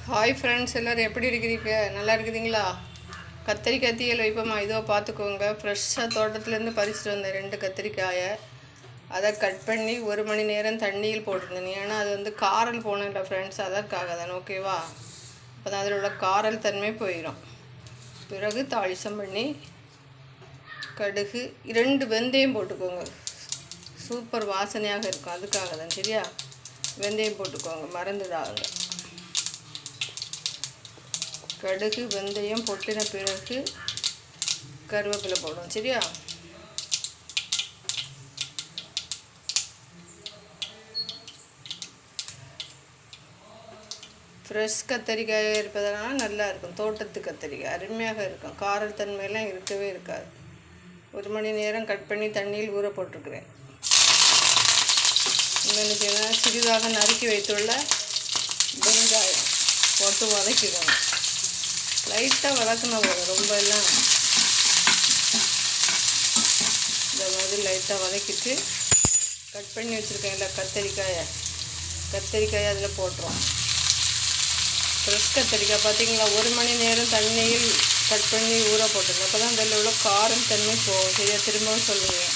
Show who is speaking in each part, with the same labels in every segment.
Speaker 1: Hi friends, எல்லோரும் எப்படி இருக்கிறீங்க? நல்லா இருக்குதுங்களா? கத்திரிக்காய் தீயல் வைப்போமா? இதோ பார்த்துக்கோங்க. ஃப்ரெஷ்ஷாக தோட்டத்துலேருந்து பறிச்சுட்டு வந்தேன் 2 கத்திரிக்காயை. அதை கட் பண்ணி 1 மணி நேரம் தண்ணியில் போட்டிருந்தேன். ஏன்னா அது வந்து காரல் போனேன்ல ஃப்ரெண்ட்ஸ், அதற்காக தான். ஓகேவா? அப்போ தான் அதில் உள்ள காரல் தன்மை போயிடும். பிறகு தாளிசம் பண்ணி கடுகு 2 வெந்தயம் போட்டுக்கோங்க. சூப்பர் வாசனையாக இருக்கும், அதுக்காக தான். சரியா? வெந்தயம் போட்டுக்கோங்க, மறந்துடாங்க. கடுகு வெந்தயம் பொட்டின பிறகு கருவேப்பிலை போடும். சரியா? ஃப்ரெஷ் கத்திரிக்காய் இருப்பதனால நல்லா இருக்கும். தோட்டத்து கத்திரிக்காய் அருமையாக இருக்கும். காரல் தன்மையெல்லாம் இருக்கவே இருக்காது. 1 மணி நேரம் கட் பண்ணி தண்ணியில் ஊற போட்டிருக்கிறேன். இன்னொன்று சிறிதாக நறுக்கி வைத்துள்ள வெங்காயம் போட்டு வதக்கிக்கணும். லைட்டாக வதக்கினா போதும், ரொம்ப எல்லாம். இந்த மாதிரி லைட்டாக வதக்கிட்டு கட் பண்ணி வச்சுருக்கேன்ல கத்திரிக்காயை அதில் போட்டுரும். ஃப்ரெஷ் கத்திரிக்காய் பார்த்திங்களா, 1 மணி நேரம் தண்ணியில் கட் பண்ணி ஊற போட்டுருங்க. அப்போ தான் அதில் உள்ள காரம் தன்மை போகும். சரியா? திரும்பவும் சொல்லுவேன்.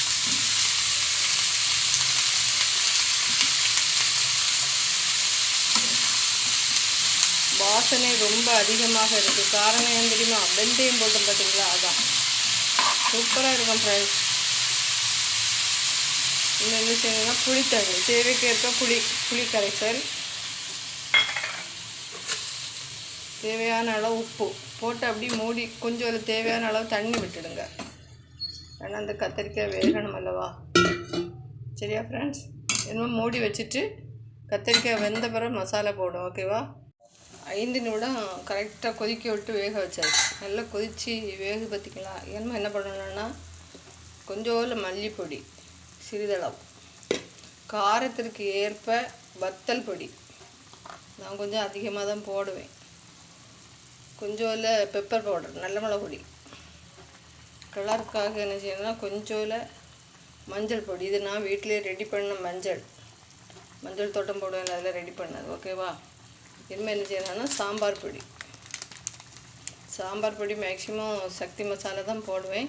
Speaker 1: வாசனை ரொம்ப அதிகமாக இருக்குது. காரணம் ஏன் தெரியுமா? வெந்தயம் போட்டோம் பார்த்தீங்களா, அதான். சூப்பராக இருக்கும் ஃப்ரெண்ட்ஸ். இன்னும் என்ன செய்யணும்னா புளித்தண்ணி தேவைக்கேற்ப புளி கரைசல், தேவையான அளவு உப்பு போட்டு அப்படி மூடி கொஞ்சம் அதில் தேவையான அளவு தண்ணி விட்டுடுங்க. ஏன்னா அந்த கத்திரிக்காய் வேகணும் அல்லவா? சரியா ஃப்ரெண்ட்ஸ்? இன்னும் மூடி வச்சுட்டு கத்திரிக்காய் வெந்த பிறகு மசாலா போடும். ஓகேவா? 5 நிமிடம் கரெக்டாக கொதிக்க விட்டு வேக வச்சாச்சு. நல்லா கொதித்து வேக பார்த்திக்கலாம். என்ன பண்ணணுன்னா கொஞ்சோண்டு மல்லிப்பொடி, சிறிதளவு காரத்திற்கு ஏற்ப வத்தல் பொடி. நான் கொஞ்சம் அதிகமாக தான் போடுவேன். கொஞ்சோண்டு பெப்பர் பவுடர், நல்ல மிளகு பொடி. கலருக்காக என்ன செய்யணும்னா கொஞ்சோண்டு மஞ்சள் பொடி. இது நான் வீட்டிலே ரெடி பண்ண மஞ்சள் தோட்டம் போடுவேன், அதில் ரெடி பண்ணது. ஓகேவா? இனிமேல் என்ன செய்யணும்னா சாம்பார் பொடி மேக்ஸிமம் சக்தி மசாலா தான் போடுவேன்.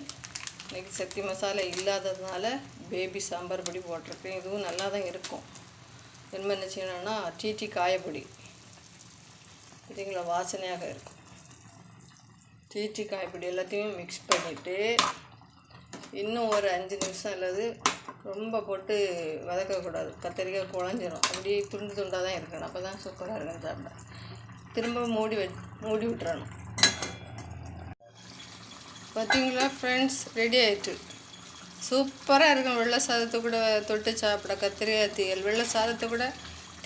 Speaker 1: இன்றைக்கி சக்தி மசாலா இல்லாததுனால பேபி சாம்பார் பொடி போட்டிருக்கேன். இதுவும் நல்லா தான் இருக்கும். இனிமேல் என்ன செய்யணும்னா டீ காயப்பொடி. பார்த்தீங்களா, வாசனையாக இருக்கும். டீ காயப்பொடி எல்லாத்தையும் மிக்ஸ் பண்ணிவிட்டு இன்னும் ஒரு 5 நிமிஷம் அல்லது ரொம்ப போட்டு வதக்கக்கூடாது. கத்திரிக்காய் குழஞ்சிடும். அப்படியே துண்டு துண்டாக தான் இருக்கணும். அப்போ தான் சூப்பராக இருக்கும் சாப்பிட. திரும்ப மூடி விட்டுறணும். பார்த்தீங்களா ஃப்ரெண்ட்ஸ், ரெடி ஆகிட்டு. சூப்பராக இருக்கும். வெள்ளை சாதத்தை கூட தொட்டு சாப்பிட கத்திரிக்காய் தீயல். வெள்ளை சாதத்தை கூட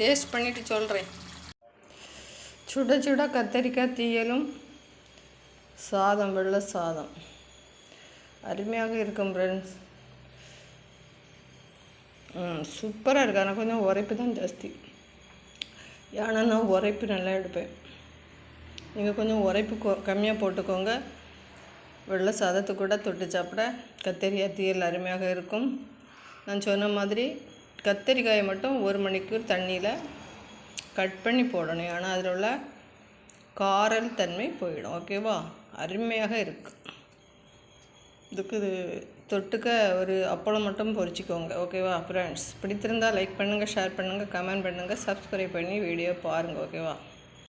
Speaker 1: டேஸ்ட் பண்ணிவிட்டு சொல்கிறேன். சுட சுட கத்திரிக்காய் தீயலும் சாதம், வெள்ளை சாதம் அருமையாக இருக்கும் ஃப்ரெண்ட்ஸ். சூப்பராக இருக்குது. ஆனால் கொஞ்சம் உரைப்பு தான் ஜாஸ்தி. ஏன்னா நான் உரைப்பு நல்லா எடுப்பேன். நீங்கள் கொஞ்சம் உரைப்பு கம்மியாக போட்டுக்கோங்க. வெள்ளை சாதத்தை கூட தொட்டு சாப்பிட கத்திரிக்காய் தீயல் அருமையாக இருக்கும். நான் சொன்ன மாதிரி கத்திரிக்காயை மட்டும் 1 மணிக்கூர் தண்ணியில் கட் பண்ணி போடணும். ஆனால் அதில் உள்ள காரல் தன்மை போயிடும். ஓகேவா? அருமையாக இருக்குது. இதுக்கு தொட்டுக்க ஒரு அப்பளம் மட்டும் பொரிச்சிக்கோங்க. ஓகேவா ஃப்ரெண்ட்ஸ்? பிடித்திருந்தால் லைக் பண்ணுங்கள், ஷேர் பண்ணுங்கள், கமெண்ட் பண்ணுங்கள், சப்ஸ்கிரைப் பண்ணி வீடியோ பாருங்கள். ஓகேவா?